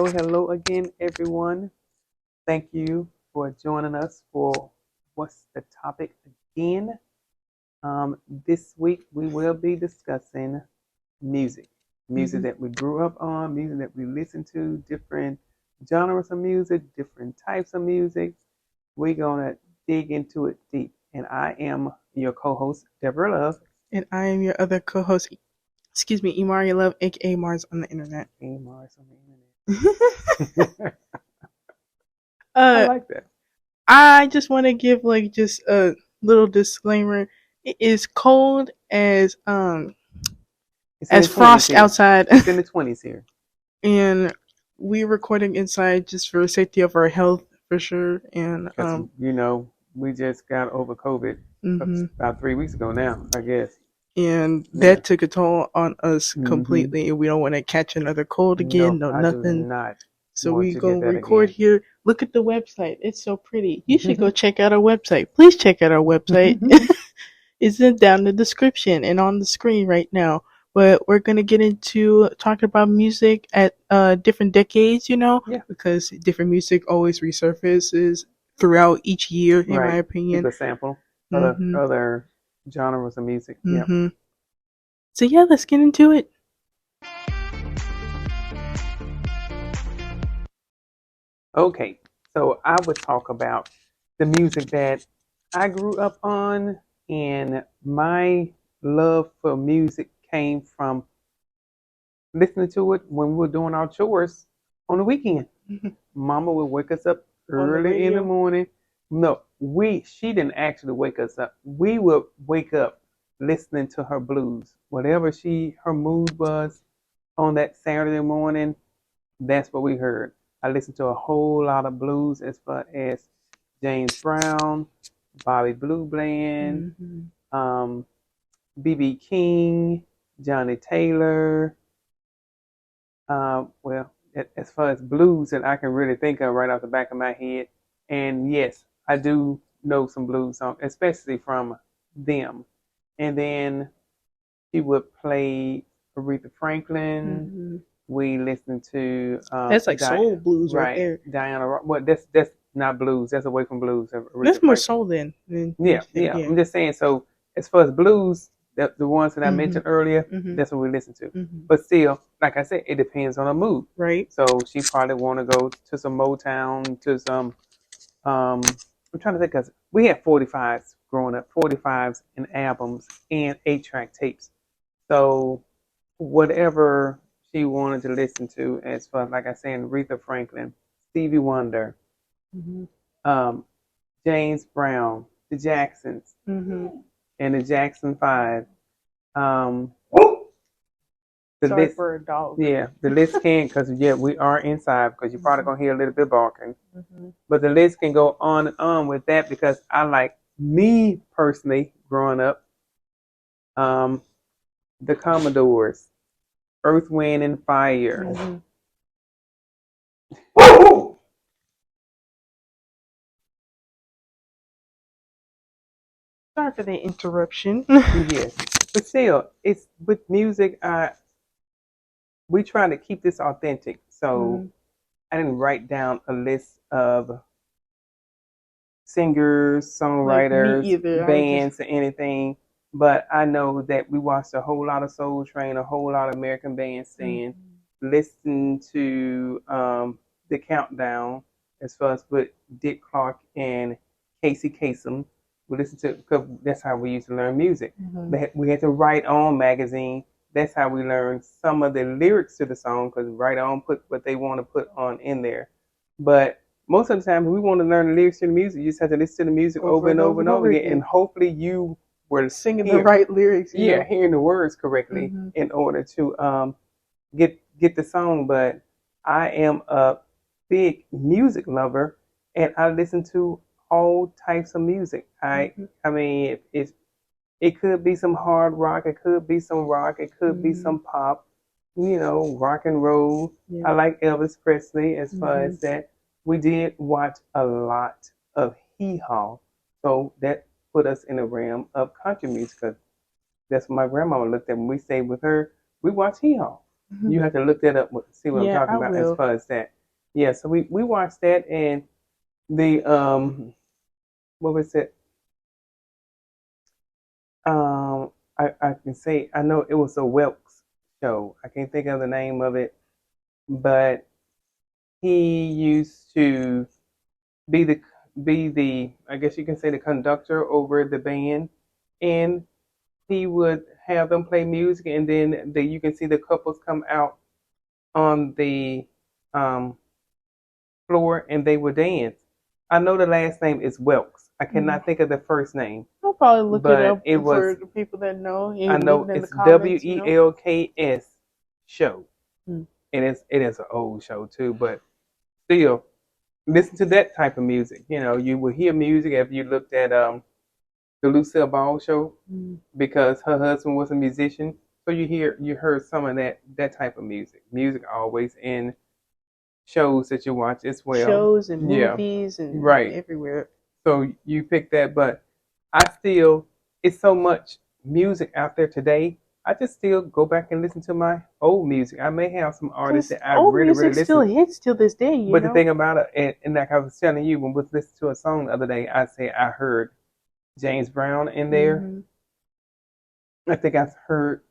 Hello again, everyone. Thank you for joining us for What's the Topic again. This week we will be discussing music. Music Mhm. that we grew up on, music that we listen to, different genres of music, different types of music. We're going to dig into it deep. And I am your co host, Deborah Love. And I am your other co-host, Imari Love, aka Mars on the internet. Hey, Mars on the uh, internet. I like that. I just want to give just a little disclaimer. It is cold It's in the as 20s frost here. outside, It's in the 20s here. and we're recording inside just for the safety of our health for sure. And Because we just got over COVID mhm. about 3 weeks ago now, I guess. And Yeah. that took a toll on us Hmm. completely. And we don't want to catch another cold again. No, No, I do nothing. not So want we to get gonna that record again. here. Look at the website. It's so pretty. You should go check out our website. Please check out our website. It's in down in the description and on the screen right now. But we're gonna get into talking about music at different decades, Yeah, because different music always resurfaces throughout each year, in my right. opinion. People sample other Mhm. other genres of music. Yep. Mhm. So yeah, let's get into it. Okay, so I would talk about the music that I grew up on, and my love for music came from listening to it when we were doing our chores on the weekend. Mama would wake us up On the early in the radio. morning. No, she didn't actually wake us up. We would wake up listening to her blues. Whatever her mood was on that Saturday morning, that's what we heard. I listened to a whole lot of blues as far as James Brown, Bobby Blue Bland, Mhm. um, B.B. King, Johnny Taylor. Well, as far as blues that I can really think of right off the back of my head, and yes, I do know some blues songs, especially from them. And then she would play Aretha Franklin. Mhm. We listened to That's like soul blues right there. Diana. Well, that's not blues. That's away from blues. That's Aretha more Franklin. soul than Yeah, yeah. yeah. I'm just saying. So as far as blues, the ones that I Mhm. mentioned earlier, Mhm. that's what we listen to. Mhm. But still, like I said, it depends on her mood. Right. So she probably want to go to some Motown, to some. Um, I'm trying to think because we had 45s growing up, 45s and albums and 8-track tapes. So whatever she wanted to listen to, as far like I said, Aretha Franklin, Stevie Wonder, Mhm. um, James Brown, the Jacksons, Mhm. and the Jackson Five. Um, the Sorry list, for a dog. yeah, the list can because yeah, we are inside because you're probably gonna hear a little bit barking. Mhm. But the list can go on and on with that because I like me personally growing up, um, the Commodores, Earth, Wind, and Fire. Mhm. Sorry for the interruption. Yes, but still, it's with music. We try to keep this authentic. So Mhm. I didn't write down a list of singers, Like me songwriters, either. I was just bands, or anything. But I know that we watched a whole lot of Soul Train, a whole lot of American Bandstand, Mhm. listened to the Countdown as far as with Dick Clark and Casey Kasem. We listened to because that's how we used to learn music. Mhm. We had to write on magazine. That's how we learned some of the lyrics to the song because write on put what they want to put on in there. But most of the time, we want to learn the lyrics to the music. You just have to listen to the music over Over and and over over and and over over again, and again. hopefully you were Singing the right lyrics. hearing the words correctly Mhm. in order to get the song. But I am a big music lover, and I listen to all types of music. Mhm. I mean, it could be some hard rock, it could be some rock, it could be Mhm. some pop, rock and roll. Yeah. I like Elvis Presley as far Mhm. as that. We did watch a lot of Hee Haw, so that put us in the realm of country music. 'Cause that's what my grandmama looked at when we stayed with her. We watched Hee Haw. You have to look that up, see what I'm Yeah, talking I about as will. far as that. Yeah, so we watched that, and the what was it? I can say I know it was a Welks show. I can't think of the name of it, but he used to be the be the I guess you can say the conductor over the band, and he would have them play music, and then you can see the couples come out on the um, floor and they would dance. I know the last name is Welks. I Mhm. cannot think of the first name, I'll probably look it but up it was for the people that know. You I leave know it in the it's W comments. E L K S show, Mm. and it is an old show too, but still listen to that type of music. You will hear music if you looked at the Lucille Ball show Mm. because her husband was a musician. So you heard some of that type of music. Music always in shows that you watch as well. Shows and Yeah, movies and right. everywhere. So you pick that, but I still it's so much music out there today. I just still go back and listen to my old music. I may have some artists Because that I old really, really music still listen. hits till this day, But the thing about it, and like I was telling you when we was listening to a song the other day, I said I heard James Brown in there. Hmm. I think I heard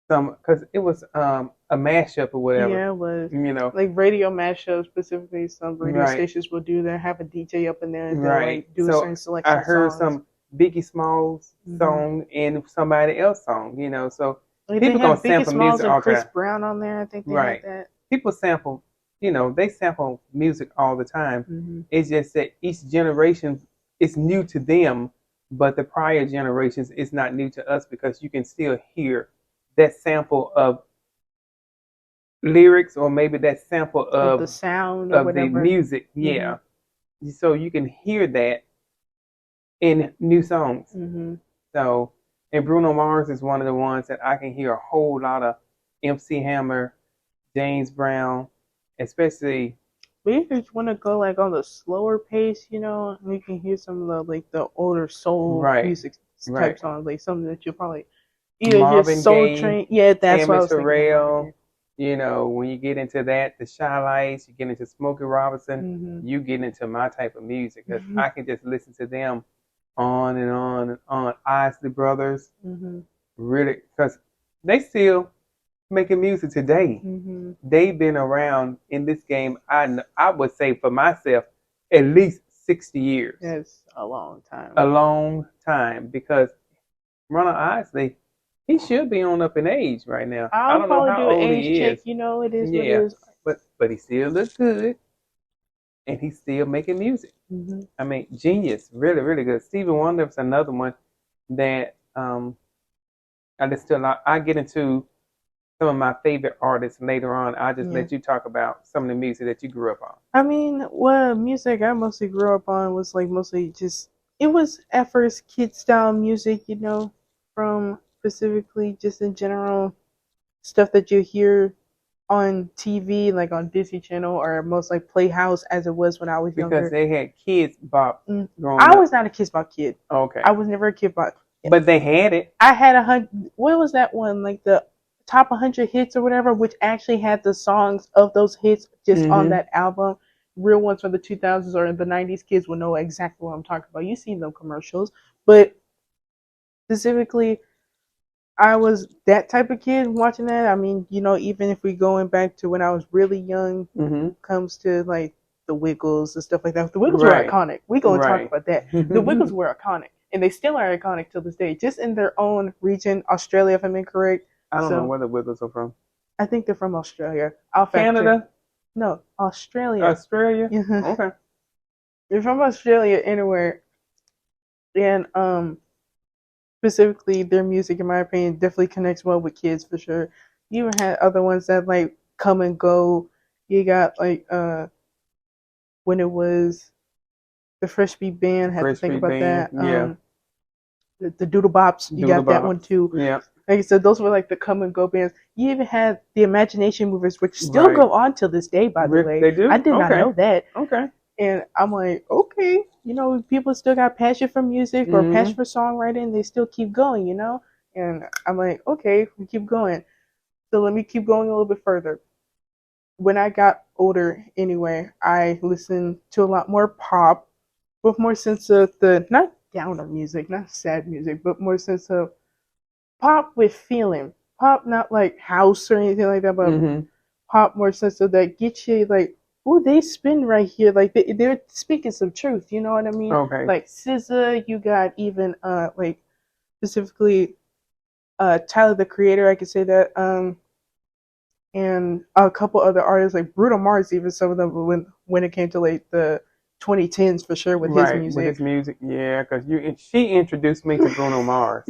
some because it was a mashup or whatever. Yeah, it was. You know, Like radio mashups, specifically, some radio right, stations will do that, have a DJ up in there, and they'll right. like do a So certain I selection of heard songs. some Biggie Smalls Hmm. song and somebody else song. So Like they people gonna had Biggie sample Smalls music and all the Chris time, Brown on there. I think they had right? that. People sample, they sample music all the time. Hmm. It's just that each generation is new to them, but the prior generations is not new to us because you can still hear that sample of lyrics or maybe that sample Of the sound or the whatever. music. Hmm. Yeah, so you can hear that in new songs. Hmm. So, and Bruno Mars is one of the ones that I can hear a whole lot of MC Hammer, James Brown, especially But if you want to go like on the slower pace, you can hear some of the older soul right, music type right. songs, like something that you'll probably either hear Marvin Soul Gaye, Train. Yeah, that's what Tammy I was thinking of, Marvin Terrell. Gaye. When you get into that, the Shy Lights, you get into Smokey Robinson, Hmm. you get into my type of music because Hmm. I can just listen to them on and on and on. Isley Brothers, Hmm. really, because they still making music today. Hmm. They've been around in this game. I would say for myself, at least 60 years, That's a long time. a long time. Because Ronald Isley, he should be on up in age right now. I I'll don't know probably how do an old age he check. is. It is what it Yeah, is. but he still looks good, and he's still making music. Hmm. I mean, genius, really, really good. Stevie Wonder is another one that I get into some of my favorite artists later on. I'll just Yeah. let you talk about some of the music that you grew up on. I mean, what music I mostly grew up on was like mostly just it was at first kid style music, from specifically just in general stuff that you hear on TV, like on Disney Channel or most like Playhouse as it was when I was Because younger. they had kids bop Mm. growing I up. was not a Kids Bop kid. Okay. I was never a Kid Bop. But they had it. I had 100. What was that one? Like the top 100 hits or whatever, which actually had the songs of those hits just on Mm-hmm. that album. Real ones from the 2000s or the 90s, kids will know exactly what I'm talking about. You see them commercials, but specifically, I was that type of kid watching that. I mean, even if we going back to when I was really young, Mm-hmm. comes to like the Wiggles and stuff like that. The Wiggles were Right. iconic. We gonna talk Right. about that. The Wiggles were iconic, and they still are iconic to this day, just in their own region. Australia, if I'm incorrect. I don't know So where the Wiggles are from. I think they're from Australia. I'll fact check. Canada, No, Australia. Australia. Yeah. Okay. They're from Australia anywhere, and specifically their music, in my opinion, definitely connects well with kids for sure. You even had other ones that like come and go. You got like when it was the Fresh Beat Band, had to Fresh think Beat about Band. that. Yeah. The Doodle Bops, you Doodle got that one Bops. too. Yeah. Like I said, those were like the come and go bands. You even had the Imagination Movers, which still Right. go on till this day, by the way. They do? I did not Okay. know that. Okay. And I'm like, okay, people still got passion for music or Mhm. passion for songwriting. They still keep going, And I'm like, okay, we keep going. So let me keep going a little bit further. When I got older, anyway, I listened to a lot more pop, with more sense of the not downer music, not sad music, but more sense of pop with feeling. Pop, not like house or anything like that, but Mm-hmm. pop more sense of that get you like, oh, they spin right here, like they're speaking some truth. You know what I mean? Okay. Like SZA, you got even like specifically Tyler the Creator, I could say that, and a couple other artists like Bruno Mars, even some of them when it came to like the 2010s for sure with his Right, with music. his music, yeah, because she introduced me to Bruno Mars.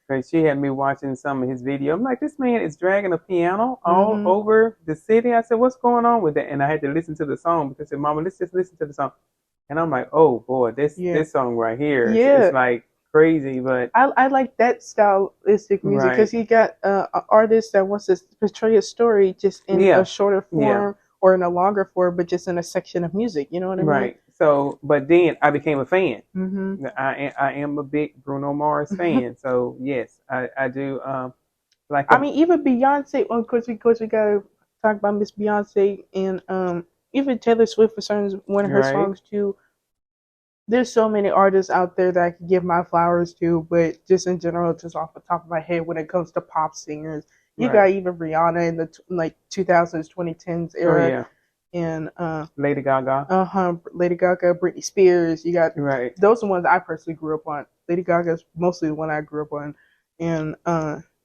Because she had me watching some of his video. I'm like, this man is dragging a piano all Mhm. over the city. I said, what's going on with that? And I had to listen to the song because I said, Mama, let's just listen to the song. And I'm like, oh boy, this Yeah, this song right here, it's yeah. like crazy, but I like that stylistic music because right, he got an artist that wants to portray a story just in a yeah, shorter yeah, form or in a longer form, but just in a section of music. You know what I mean? right. So, but then I became a fan. Hmm. I am a big Bruno Mars fan. So yes, I do like I a mean, even Beyonce. Well, of course, we gotta talk about Miss Beyonce and even Taylor Swift for certain one of her right, songs too. There's so many artists out there that I could give my flowers to, but just in general, just off the top of my head, when it comes to pop singers, you right. got even Rihanna in the like 2000s, 2010s Oh era, yeah, and Lady Gaga. Lady Gaga, Britney Spears. You got Right, those are the ones I personally grew up on. Lady Gaga's mostly the one I grew up on, and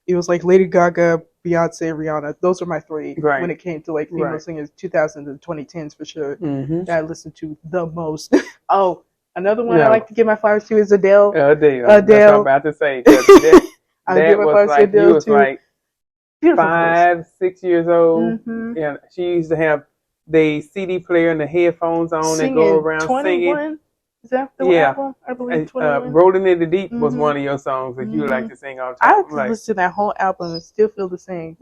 it was like Lady Gaga, Beyonce, Rihanna. Those are my three when right, it came to like female right. singers, 2000s and 2010s for sure. Mm-hmm. That I listened to the most. Oh, another one I No, like to give my flowers to is Adele. Adele. That's what I'm Adele. about to say. Cause that I'll give that my was flowers to like you Adele was too. like Beautiful voice. 5, 6 years old, Mm-hmm. and she used to have the CD player and the headphones on and go Singing around singing. 21. Is that the Yeah, album? I believe 21. "Rolling in the Deep" was Mm-hmm. one of your songs that you Mm-hmm. like to sing all the I time. have I'm to like, listen to that whole album and still feel the same.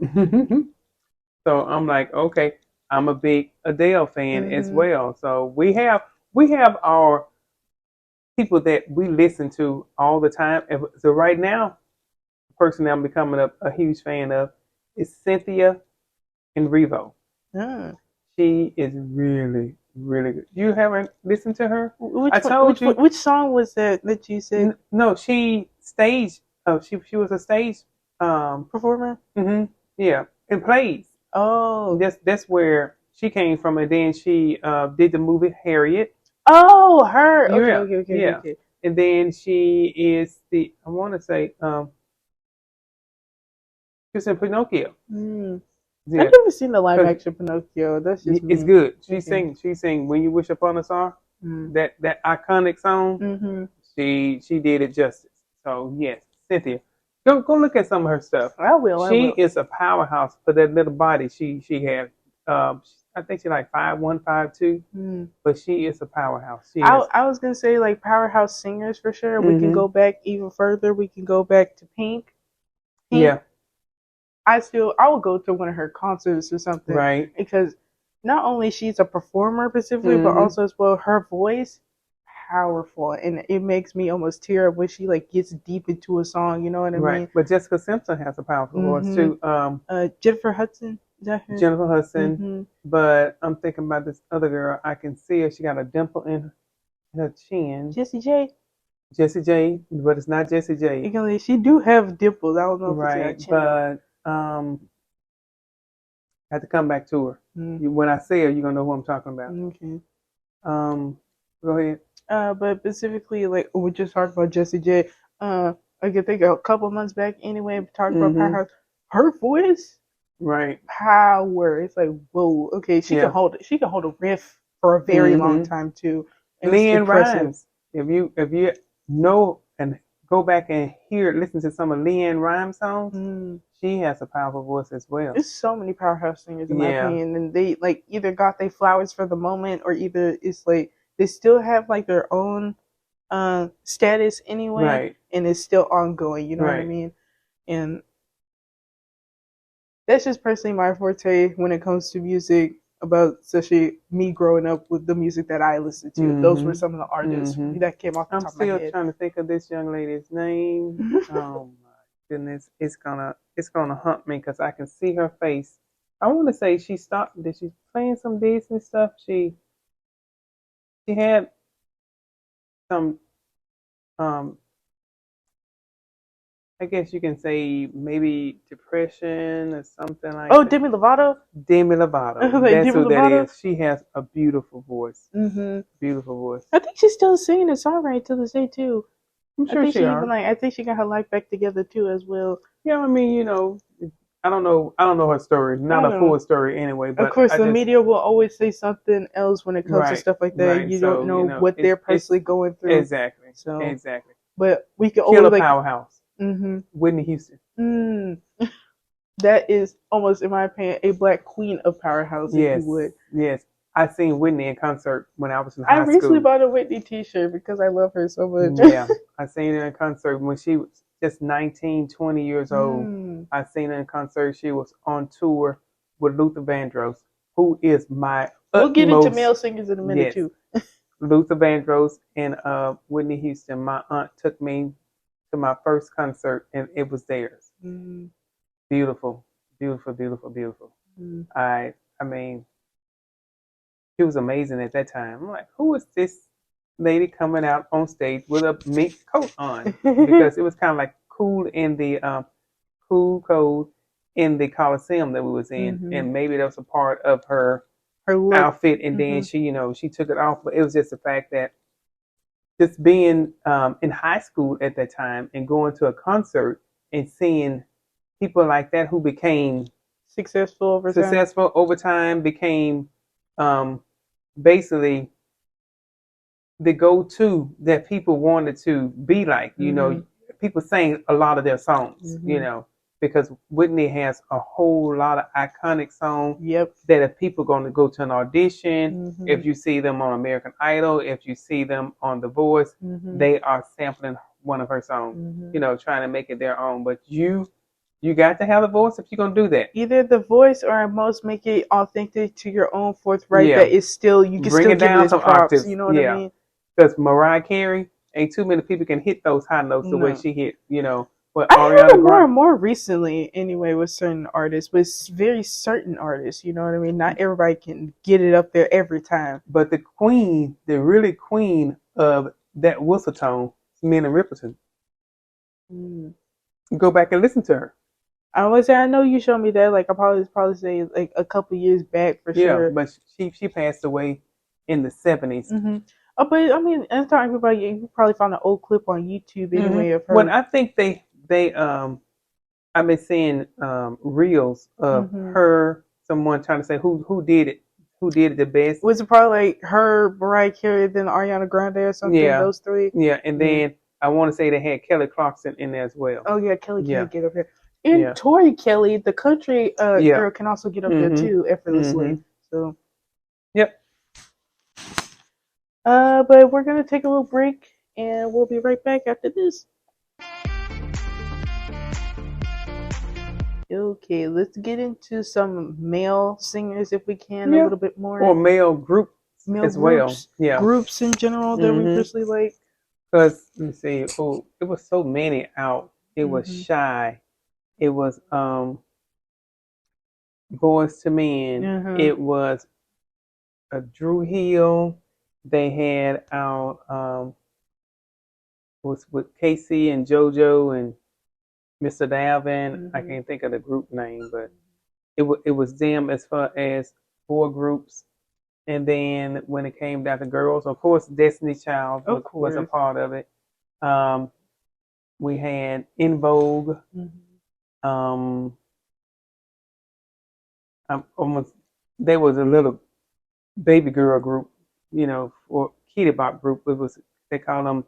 so I'm like, okay, I'm a big Adele fan as Mm-hmm. well. So we have our people that we listen to all the time. So right now, the person that I'm becoming a huge fan of is Cynthia and Revo. Ah. She is really, really good. You haven't listened to her? I Which one? told you. Which song was that you said No, she staged. Oh, she was a stage. Um, performer? yeah, and plays. Oh, That's where she came from, and then she did the movie Harriet. oh, her. Okay, Yeah, okay, okay, okay, yeah, okay. and then she is the I want to say she was in Pinocchio. Hmm. I've Yeah, never seen the live because action Pinocchio. That's just it's me. good. She Okay. sing she sing "When You Wish Upon a Star," Mm. that iconic song. Mm-hmm. She did it justice. So yes, Cynthia, go look at some of her stuff. I will. I She will. is a powerhouse for that little body she had. I think she's like 5'1", 5'2", Mm. but she is a powerhouse. She is. I was gonna say like powerhouse singers for sure. We can Hmm. go back even further. We can go back to Pink. Pink. Yeah. I would go to one of her concerts or something Right. because not only she's a performer specifically, but Hmm. also as well her voice powerful and it makes me almost tear up when she like gets deep into a song. You know what I Right. mean? But Jessica Simpson has a powerful voice Mm-hmm. too. Jennifer Hudson. Is that her? Jennifer Hudson. Mm-hmm. But I'm thinking about this other girl. I can see her. She got a dimple in her chin. Jessie J. Jessie J, but it's not Jessie J. Because she do have dimples. I don't know if it's in her Right. chin though. But I have to come back to her. Mm. When I say her, you're gonna know who I'm talking about. Okay. Um, go ahead. But specifically, like we just talked about Jessie J. I could think a couple months back anyway, talking about Hmm. powerhouse. Her voice, Right. power. It's like whoa. Okay, she can Yeah. hold it. She can hold a riff for a very long Hmm. time too, and it's Leanne impressive. Rimes. If you know and go back and listen to some of Leanne Rimes songs, Mm. she has a powerful voice as well. There's so many powerhouse singers in my Yeah. opinion, and they like either got their flowers for the moment, or either it's like they still have like their own status anyway, Right. and it's still ongoing. You know what I Right. mean? And that's just personally my forte when it comes to music. About especially me growing up with the music that I listened to. Those were Hmm. some of the artists Hmm. that came off the I'm top of my still head. trying to think of this young lady's name. Oh my goodness, it's gonna haunt me because I can see her face. I want to say she stopped. Did she playing some Disney stuff? She had some um I guess you can say maybe depression or something like Oh, that. Demi Lovato. Demi Lovato. Like That's Demi who that Lovato. is. She has a beautiful voice. Mm-hmm. Beautiful voice. I think she's still singing and songwriting to this day too. I'm I sure think she she are. even I think she got her life back together too as well. Yeah, I mean, I don't know. I don't know her story. Not I a don't. full story anyway. Of But course, I the just media will always say something else when it comes to right, stuff like that. right. You don't So know what they're it's personally going through. exactly, So, exactly. but we can Killer always like, powerhouse. mm-hmm. Whitney Houston. That is almost, in my opinion, a black queen of powerhouse. If you Yes, would. yes. I seen Whitney in concert when I was in I high recently school. bought a Whitney T-shirt because I love her so much. Yeah, I seen her in concert when she was just 19, 20 years old. I seen her in concert. She was on tour with Luther Vandross, who is my We'll get into utmost. male singers in a minute Yes, too. Luther Vandross and Whitney Houston. My aunt took me to my first concert, and it was theirs. Beautiful, beautiful, beautiful, beautiful. I mean, she was amazing at that time. I'm like, who is this lady coming out on stage with a mink coat on? Because it was kind of like cool cold in the Coliseum that we was in, and maybe that was a part of her look. outfit, and then she took it off. But it was just the fact that just being in high school at that time and going to a concert and seeing people like that who became successful over time, became basically the go-to that people wanted to be like. People sang a lot of their songs. Because Whitney has a whole lot of iconic songs. Yep. That if people are going to go to an audition, if you see them on American Idol, if you see them on The Voice, they are sampling one of her songs. Trying to make it their own. But you got to have a voice if you're going to do that. Either The Voice or at most make it authentic to your own forthright. That is still you can bring still it down give it some props. Octaves. You know what I mean? Because Mariah Carey, ain't too many people can hit those high notes the way she hit. But I heard it more and more recently, anyway, with certain artists, with very certain artists. You know what I mean? Not everybody can get it up there every time. But the really queen of that whistle tone, is Minnie Riperton. Go back and listen to her. I know you showed me that. Like I probably say like a couple years back for sure. Yeah, but she passed away in the 70s. Oh, but I mean, I'm talking about you probably found an old clip on YouTube anyway of her. Well, I think they I've been seeing reels of her. Someone trying to say who did it the best. Was it probably like her, Mariah Carey, then Ariana Grande or something? Yeah, those three. Yeah, and then I want to say they had Kelly Clarkson in there as well. Oh yeah, Kelly can't get up there. And Tori Kelly, the country girl, can also get up there too effortlessly. So. Yep. But we're gonna take a little break, and we'll be right back after this. Okay, let's get into some male singers if we can a little bit more. Or male groups as well. Yeah, groups in general that we personally like. Because let me see. Oh, it was so many out. It was Shy. It was Boys to Men. It was Drew Hill. They had out was with Casey and JoJo and Mr. Dalvin. I can't think of the group name, but it was them as far as four groups. And then when it came down to girls, of course, Destiny Child was a part of it. We had In Vogue. There was a little baby girl group, or Kitty Bop group. They call them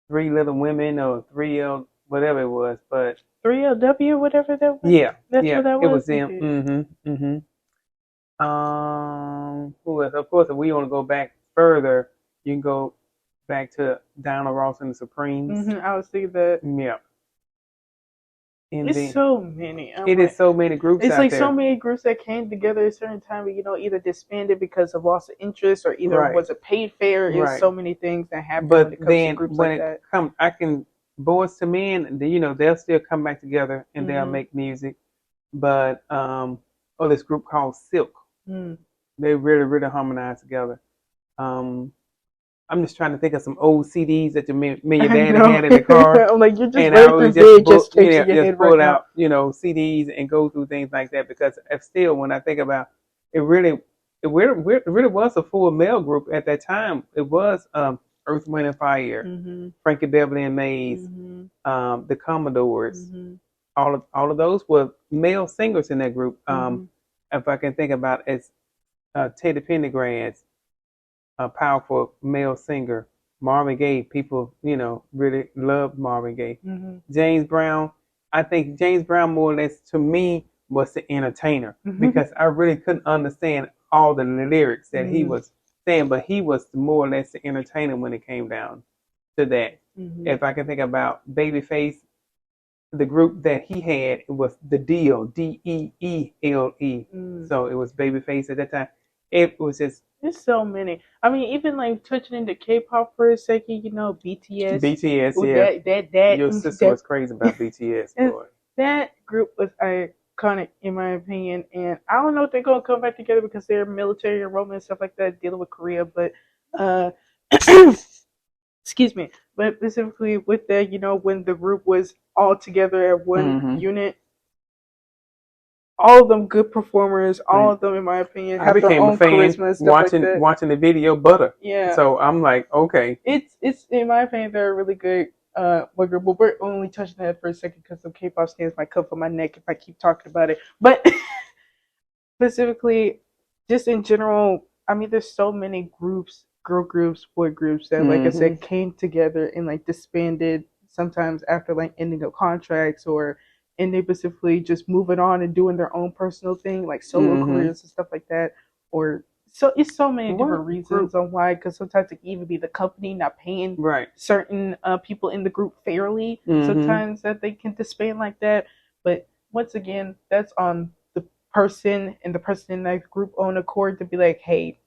Three Little Women or 3L, whatever it was, but 3LW, whatever that was. Yeah, that's what that was. It was them. Who else? Of course, if we want to go back further, you can go back to Diana Ross and the Supremes. I was thinking that. Yeah. And it's so many. It is so many groups. It's out like there. So many groups that came together at a certain time, either disbanded because of loss of interest, or either was a paid fair. There's so many things that happen when it comes to groups like that. Boys to Men, they'll still come back together and they'll Mhm. make music. But this group called Silk, Mm. they really, really harmonize together. Um, I'm just trying to think of some old CDs that me and your I daddy know. had in the car, I'm like, you're just and I running through would just big just tapes in your just head right pull now. out CDs and go through things like that because if still when I think about it, really was a full male group at that time. It was Earth, Wind and Fire, Mhm. Frankie Beverly and Maze, Mhm. the Commodores. Mhm. All of those were male singers in that group. Mhm. If I can think about it's Teddy Pendergrass, a powerful male singer. Marvin Gaye, people, really loved Marvin Gaye. Mhm. James Brown, I think James Brown more or less to me was the entertainer Mhm. because I really couldn't understand all the lyrics that he Mhm. was saying, but he was more or less the entertainer when it came down to that. Mhm. If I can think about Babyface, the group that he had it was the Deal, Deele. Mm. So it was Babyface at that time. It was just There's so many. I mean, even like touching into K-pop for a second, BTS. BTS. Oh, Yeah, your sister that was crazy about BTS, and boy. that group was iconic in my opinion. And I don't know if they're gonna come back together because they're military enrollment and stuff like that, dealing with Korea. But uh, excuse me. But specifically with that, when the group was all together at one Hmm. unit, all of them good performers. All Right. of them, in my opinion, I have their became a own fan charisma and stuff like watching that. watching the video Butter. Yeah, So I'm like, okay. it's in my opinion they're a really good boy group. But we're only touching that for a second because some K-pop stands might come from my neck if I keep talking about it. But specifically, just in general, I mean, there's so many groups, girl groups, boy groups that, like I Hmm. said, came together and like disbanded sometimes after like ending of contracts or ending specifically just moving on and doing their own personal thing, like solo Hmm. careers and stuff like that. Or so it's so many different What reasons group? on why. Because sometimes it can even be the company not paying Right. certain people in the group fairly. Hmm. Sometimes that they can disband like that. But once again, that's on the person and the person in that group own accord to be like, hey,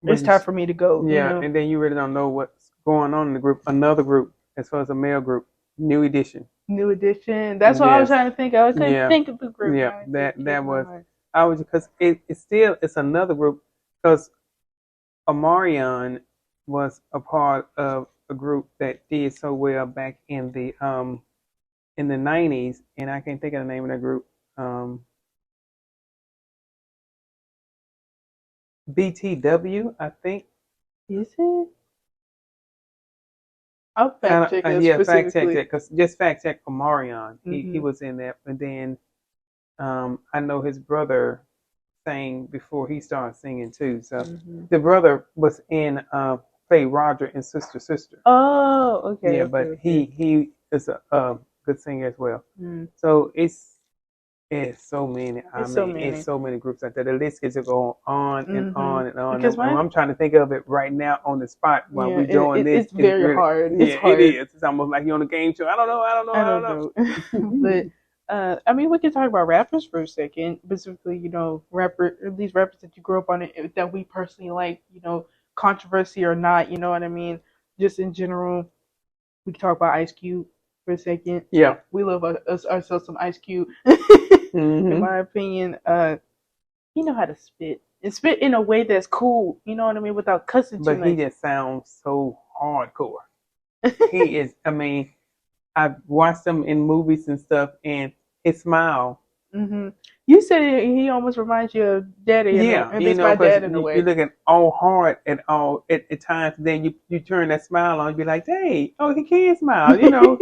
But it's time for me to go. and then you really don't know what's going on in the group. Another group, as far as a male group, New Edition. New edition. That's what I was Yes. trying to think of. I couldn't Yeah. think of the group Yeah. now. It That just that came my was mind. I was because it's another group because Amarion was a part of a group that did so well back in the 90s, and I can't think of the name of that group. BTW, I think. Is it? I'll Kind fact check of, it yeah, fact check specifically. that because just fact check Omarion. He Mm-hmm. was in that, and then I know his brother sang before he started singing too. So Mm-hmm. the brother was in played Roger in Sister Sister. Oh, okay, Yeah, okay, but okay. he is a good singer as well. Mm. So it's so many. I It's so mean, it's many. so many groups out there. The list gets to go on and Mm-hmm. on and on. Because And my I'm trying to think of it right now on the spot while yeah, we doing this. it's It's very really, hard. It's yeah, it hard. is. It's almost like you're on a game show. I don't know. I don't know. I I don't don't know. But know. I mean, we can talk about rappers for a second. Specifically, these rappers that you grew up on it that we personally like, controversy or not, you know what I mean? Just in general, we can talk about Ice Cube for a second. Yeah. We love ourselves some Ice Cube. In Hmm. my opinion, he know how to spit and spit in a way that's cool. You know what I mean? Without cussing too But he much. just sounds so hardcore. He is. I mean, I've watched him in movies and stuff, and his smile. Hmm. You said he almost reminds you of Daddy, Yeah, at least my because dad in a you're way. looking all hard at times. Then you turn that smile on and be like, "Hey, oh, he can smile."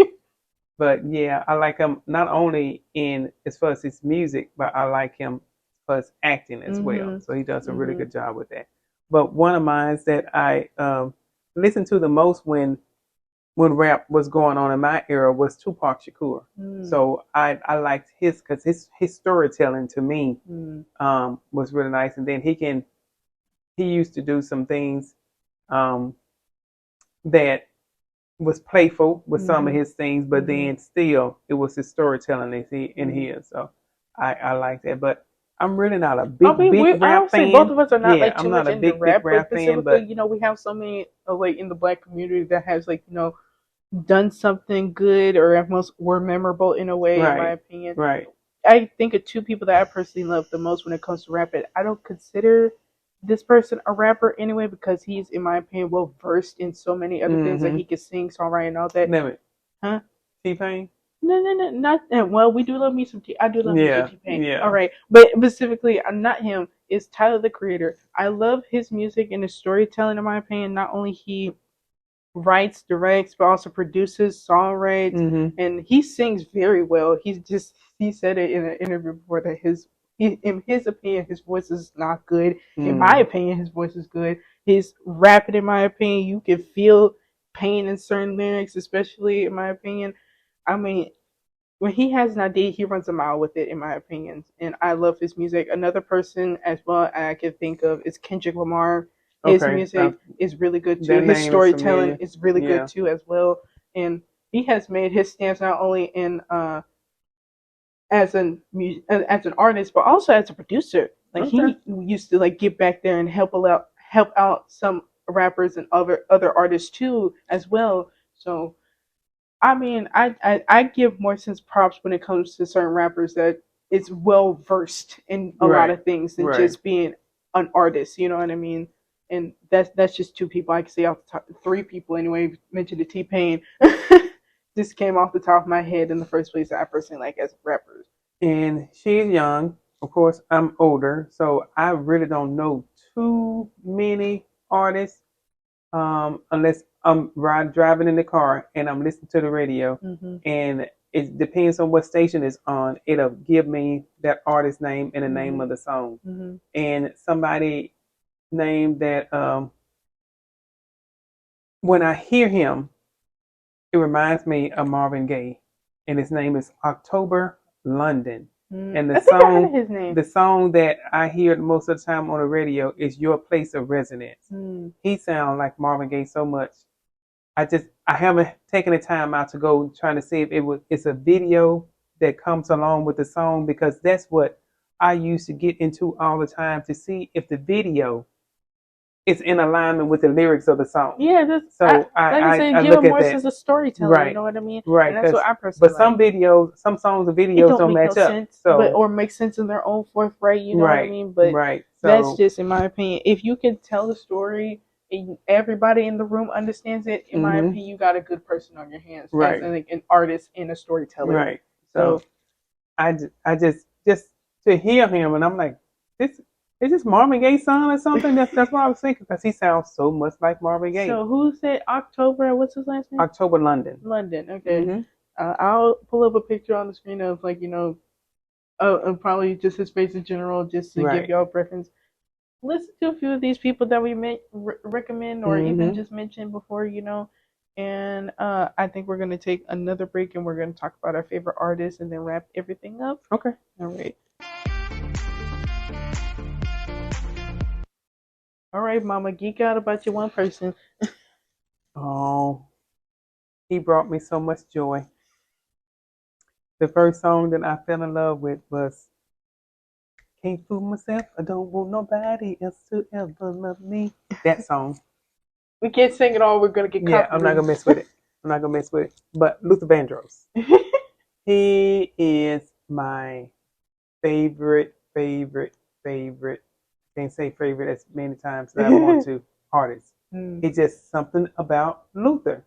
But yeah, I like him not only in as far as his music, but I like him as far as acting as well. Mhm. So he does a really Mhm. good job with that. But one of mine that I listened to the most when rap was going on in my era was Tupac Shakur. Mm. So I liked his because his storytelling to me Mm. was really nice, and then he used to do some things um, that was playful with some of Mhm. his things, but Mhm. then still it was his storytelling in Mhm. here. So I like that, but I'm really not a I mean, big I rap would say both fan. of us are not Yeah, like too I'm not much a into big rap, but rap fan, specifically, but we have so many like in the black community that has like done something good or at most were memorable in a way, in my Right. opinion. Right. I think of two people that I personally love the most when it comes to rapping. I don't consider this person a rapper anyway because he's, in my opinion, well versed in so many other things that he can sing, songwrite, and all that. Limit. Huh? T-Pain? No, not that. Well, we do love me some T. I do love me some Yeah. T-Pain. Yeah. All right, but specifically, not him. It's Tyler the Creator. I love his music and his storytelling. In my opinion, not only he writes, directs, but also produces, songwrites, and he sings very well. He said it in an interview before that in his opinion, his voice is not good. In my opinion, his voice is good. His rapping, in my opinion, you can feel pain in certain lyrics, especially in my opinion. I mean, when he has an idea, he runs a mile with it, in my opinion. And I love his music. Another person as well I can think of is Kendrick Lamar. His music is really good too. His storytelling is really good too as well. And he has made his stamps not only in as an artist, but also as a producer. Like he used to like get back there and help out some rappers and other artists too as well. So I mean, I give more sense props when it comes to certain rappers that it's well versed in a lot of things than just being an artist. You know what I mean? And that's just two people I can say off the top. Three people anyway. Mentioned the T-Pain. This came off the top of my head in the first place that I personally like as rappers. And she's young. Of course, I'm older, so I really don't know too many artists unless I'm driving in the car and I'm listening to the radio, and it depends on what station it's on. It'll give me that artist name and the name of the song. And somebody named that when I hear him, it reminds me of Marvin Gaye, and his name is October London. And the song that I hear most of the time on the radio is Your Place of Residence. He sounds like Marvin Gaye so much. I haven't taken the time out to go trying to see if it's a video that comes along with the song, because that's what I used to get into all the time, to see if the video is in alignment with the lyrics of the song. Yeah, I give look more at that. sense of storytelling. Right. You know what I mean? Right. And that's what I personally but some like. some songs and videos don't match up. Sense, or make sense in their own forthright. You know what I mean? But that's just, in my opinion, if you can tell the story and everybody in the room understands it, in my opinion, you got a good person on your hands. As an artist and a storyteller. Right. So I just to hear him, and I'm like, this. Is this Marvin Gaye's son or something? That's what I was thinking, because he sounds so much like Marvin Gaye. So who said October? What's his last name? October London. London. Okay. I'll pull up a picture on the screen of, like, and probably just his face in general, just to give y'all a preference. Listen to a few of these people that we may recommend or even just mention before, And I think we're going to take another break, and we're going to talk about our favorite artists and then wrap everything up. Okay. All right. All right, Mama, geek out about your one person. Oh, he brought me so much joy. The first song that I fell in love with was Can't Fool Myself, I Don't Want Nobody Else to Ever Love Me. That song. We can't sing it all. We're going to get caught. Yeah, I'm not going to mess with it. But Luther Vandross. He is my favorite. Can't say favorite as many times as I want to. Artist. It's just something about Luther.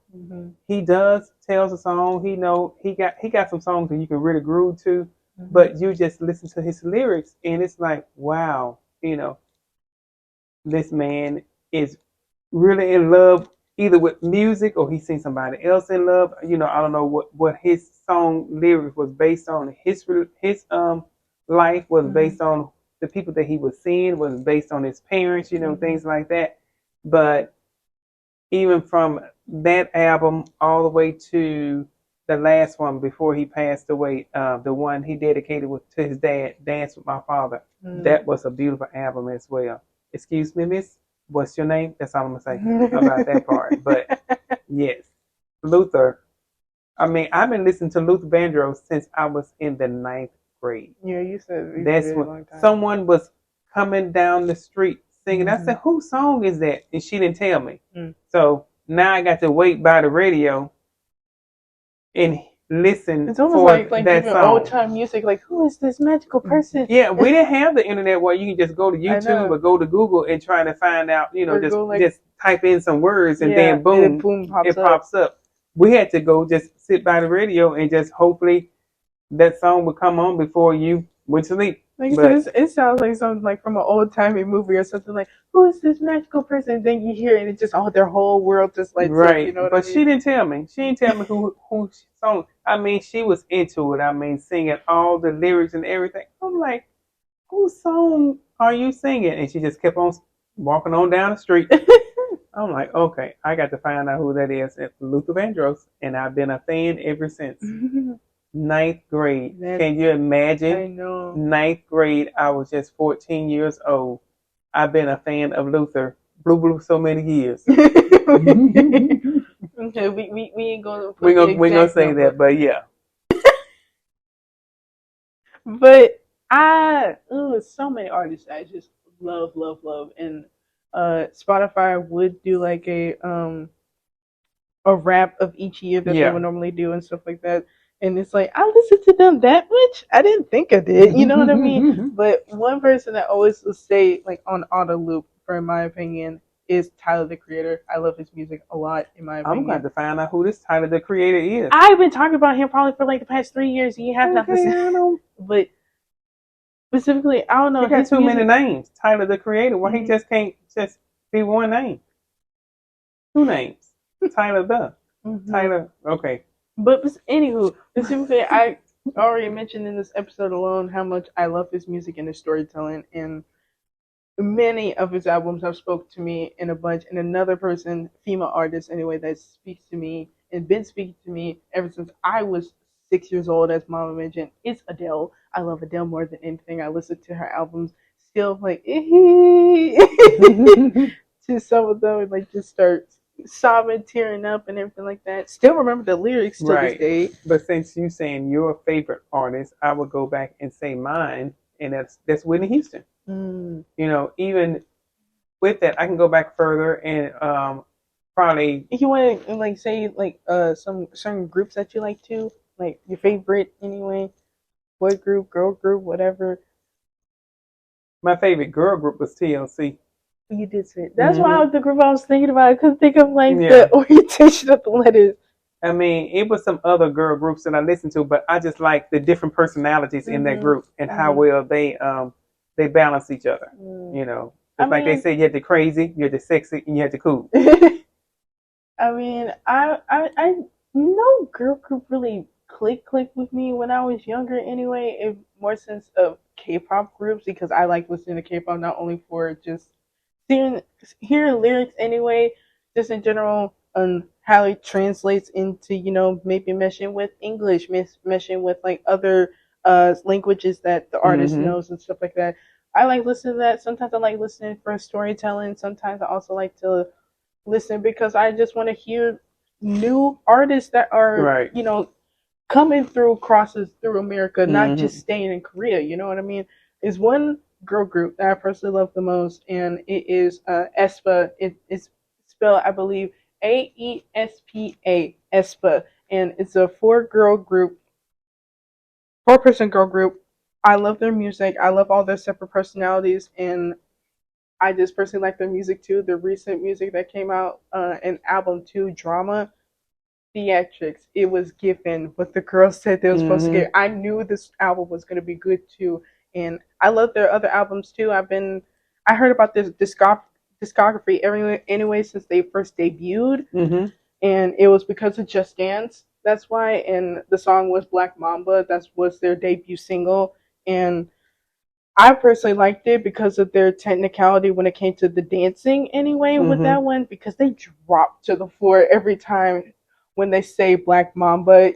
He tells a song. He got some songs that you can really groove to, but you just listen to his lyrics and it's like, wow, this man is really in love either with music or he's seen somebody else in love. I don't know what his song lyrics was based on. His life was based on the people that he was seeing, was based on his parents, things like that. But even from that album all the way to the last one before he passed away, the one he dedicated to his dad, Dance with My Father, that was a beautiful album as well. Excuse me, miss, what's your name? That's all I'm going to say about that part. But yes, Luther. I mean, I've been listening to Luther Vandross since I was in the 9th grade. Yeah, you said that's when someone was coming down the street singing. I said, whose song is that? And she didn't tell me. So now I got to wait by the radio and listen It's almost for like that even song. old time music. Like, who is this magical person? Yeah, we didn't have the internet where you can just go to I know. YouTube or go to Google and try to find out, Or just go, like, just type in some words and yeah, then and boom, then boom pops it up. pops up. We had to go just sit by the radio and just hopefully that song would come on before you went to sleep. Like I But said, it sounds like something like from an old timey movie or something. Like, who is this magical person? And then you hear it, and it just their whole world just lights up. You right, know what but I mean? she didn't tell me. She didn't tell me who song. I mean, she was into it. I mean, singing all the lyrics and everything. I'm like, whose song are you singing? And she just kept on walking on down the street. I'm like, okay, I got to find out who that is. It's Luther Vandross, and I've been a fan ever since ninth grade. Can you imagine? I know. Ninth grade, I was just 14 years old. I've been a fan of Luther, blue, so many years. Okay, we ain't gonna we're gonna say number. that, but yeah. But so many artists I just love, and Spotify would do like a wrap of each year that they would normally do and stuff like that. And it's like I listened to them that much. I didn't think I did. You know what I mean? But one person that always will stay like on auto loop, for my opinion, is Tyler the Creator. I love his music a lot, in my opinion. I'm going to find out who this Tyler the Creator is. I've been talking about him probably for like the past 3 years. You have not listened, but specifically, I don't know. He got too many names. Tyler the Creator. Why he just can't just be one name? Two names. Tyler the. Tyler. Okay. But anywho, specifically, I already mentioned in this episode alone how much I love his music and his storytelling, and many of his albums have spoke to me in a bunch. And another person, female artist anyway, that speaks to me and been speaking to me ever since I was 6 years old, as Mama mentioned, is Adele. I love Adele more than anything. I listen to her albums still like to some of them and like just start sobbing, tearing up, and everything like that. Still remember the lyrics to this day. But since you saying your favorite artist, I would go back and say mine, and that's Whitney Houston. You know, even with that, I can go back further and probably. If you want to like say like some certain groups that you like too, like your favorite anyway, boy group, girl group, whatever. My favorite girl group was TLC. You did say it. That's why the group I was thinking about. I couldn't think of like the orientation of the letters. I mean, it was some other girl groups that I listened to, but I just like the different personalities in that group and how well they balance each other. You know, it's like they say, you had the crazy, you had the sexy, and you had the cool. I mean, I no girl group really clicked with me when I was younger. Anyway, in more sense of K-pop groups, because I like listening to K-pop not only for just hearing lyrics anyway, just in general on how it translates into, you know, maybe meshing with English, meshing with like other languages that the artist knows and stuff like that. I like listening to that. Sometimes I like listening for storytelling. Sometimes I also like to listen because I just want to hear new artists that are, you know, coming through crosses through America, not just staying in Korea. You know what I mean? Is one girl group that I personally love the most, and it is aespa. It's spelled, I believe, AESPA, aespa, and it's a four-person girl group. I love their music. I love all their separate personalities, and I just personally like their music too. The recent music that came out, an album too, Drama, Theatrics. It was given what the girls said they were supposed to get. I knew this album was going to be good too, and I love their other albums too. I heard about this discography anyway since they first debuted, and it was because of Just Dance. That's why, and the song was Black Mamba. That was their debut single, and I personally liked it because of their technicality when it came to the dancing anyway with that one, because they drop to the floor every time when they say Black Mamba.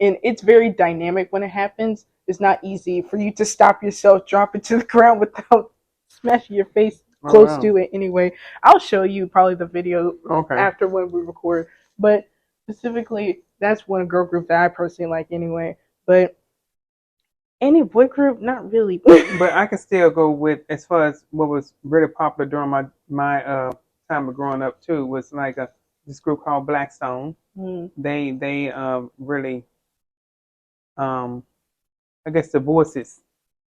And it's very dynamic when it happens. It's not easy for you to stop yourself dropping to the ground without smashing your face close to it anyway. I'll show you probably the video after when we record. But specifically, that's one girl group that I personally like anyway. But any boy group, not really. But I can still go with, as far as what was really popular during my time of growing up too, was like this group called Blackstone. Mm. They really I guess the voices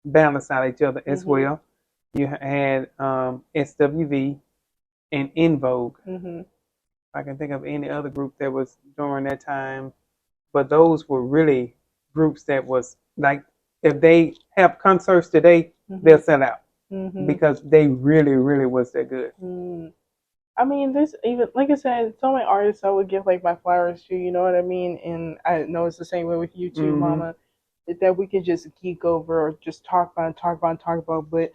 balance out each other as Mhm. well. You had SWV and In Vogue. Mhm. I can think of any other group that was during that time, but those were really groups that was like if they have concerts today, they'll Mhm. sell out Mhm. because they really, really was that good. Mm. I mean, there's even like I said, so many artists I would give like my flowers to. You know what I mean? And I know it's the same way with you too, Hmm. Mama. That we could just geek over or just talk about and talk about and talk about. But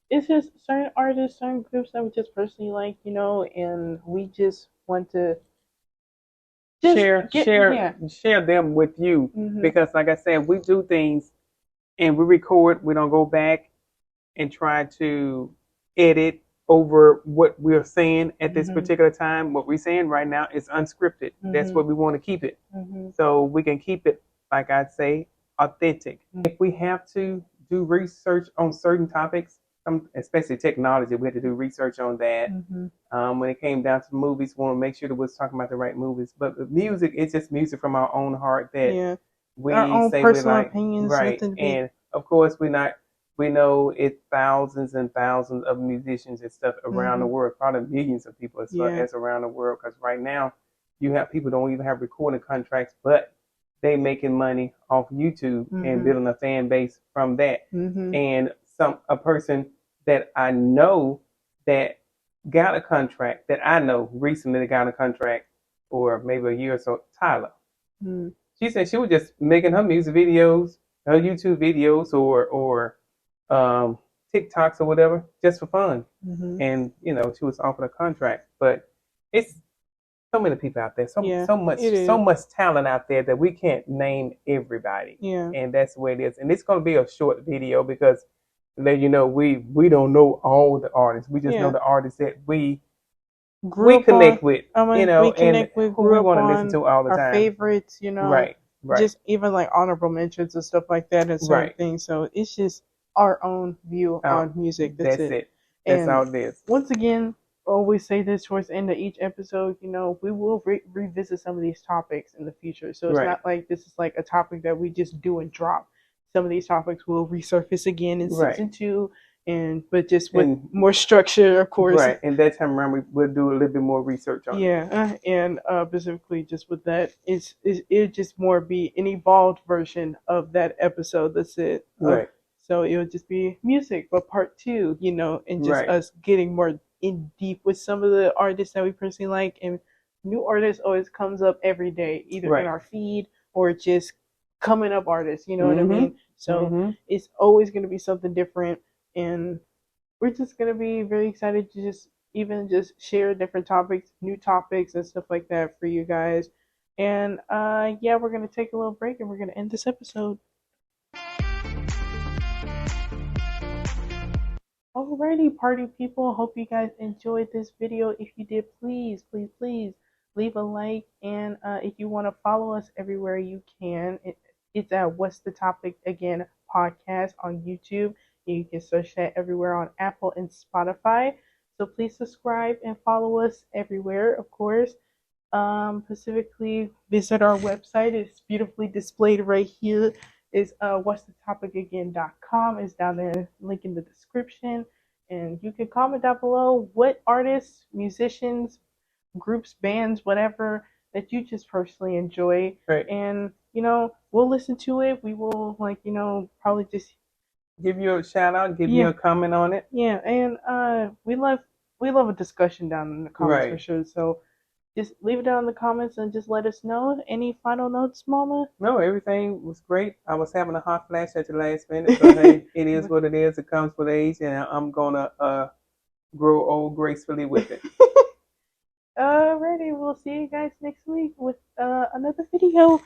it's just certain artists, certain groups that we just personally like, and we just want to just Share, get share, yeah. share them with you Mhm. because, like I said, we do things and we record. We don't go back and try to edit over what we're saying at this Mhm. particular time. What we're saying right now is unscripted. That's Mhm. what we want to keep it. Mhm. So we can keep it, like I'd say, authentic. If we have to do research on certain topics, especially technology, we had to do research on that. Mhm. When it came down to movies, we want to make sure that we're talking about the right movies. But the music, it's just music from our own heart that Yeah. Our we own say we personal like, opinions, right. nothing to be. And of course, we know it's thousands and thousands of musicians and stuff around the Mhm. world, probably millions of people Yeah. as around the world. Because right now, you have people don't even have recording contracts, but they making money off YouTube and Mhm. building a fan base from that. Mhm. And a person that I know that got a contract that I know recently got a contract, or maybe a year or so, Tyler. Mhm. She said she was just making her music videos, her YouTube videos, or um, TikToks or whatever, just for fun. Mhm. And she was offered a contract, but it's so many people out there, Yeah. It so is. much talent out there that we can't name everybody, Yeah. and that's the way it is. And it's going to be a short video because let you know we don't know all the artists. We just know Yeah. the artists that Grew we up on. connect with, I mean, we and connect with. who we Grew up want to listen on to all the our time. favorites. Right, right, Just even like honorable mentions and stuff like that and certain right. things. So it's just our own view Out. on music. That's That's it. it. That's And all it is. once again, always say this towards the end of each episode. We will revisit some of these topics in the future. So it's Right, not like this is like a topic that we just do and drop. Some of these topics will resurface again in right, season 2, but just with and more structure, of course. right. And that time around, we'll do a little bit more research on it. Yeah, and specifically just with that, it just more be an evolved version of that episode. That's it. Right, So it would just be music, but part 2, and just right, us getting more in deep with some of the artists that we personally like, and new artists always comes up every day, either in right. our feed or just coming up artists. You know what I Mhm, mean? So mhm. it's always going to be something different, and we're just gonna be very excited to just even just share different topics, new topics and stuff like that for you guys. And yeah, we're gonna take a little break and we're gonna end this episode. Alrighty, party people. Hope you guys enjoyed this video. If you did, please, please, please leave a like. And if you want to follow us everywhere you can, it's at What's the Topic Again podcast on YouTube. You can search that everywhere on Apple and Spotify. So please subscribe and follow us everywhere, of course. Specifically, visit our website. It's beautifully displayed right here. It's what's the topic again.com. It's down there, link in the description. And you can comment down below what artists, musicians, groups, bands, whatever that you just personally enjoy. Right. And, we'll listen to it. We will, probably just, Give you a shout out. Give you yeah, a comment on it. yeah. And we love a discussion down in the comments for Right. sure. So just leave it down in the comments and just let us know. Any final notes, Mama? No, everything was great. I was having a hot flash at the last minute, but hey, it is what it is. It comes with age, and I'm gonna grow old gracefully with it. Alrighty, we'll see you guys next week with another video.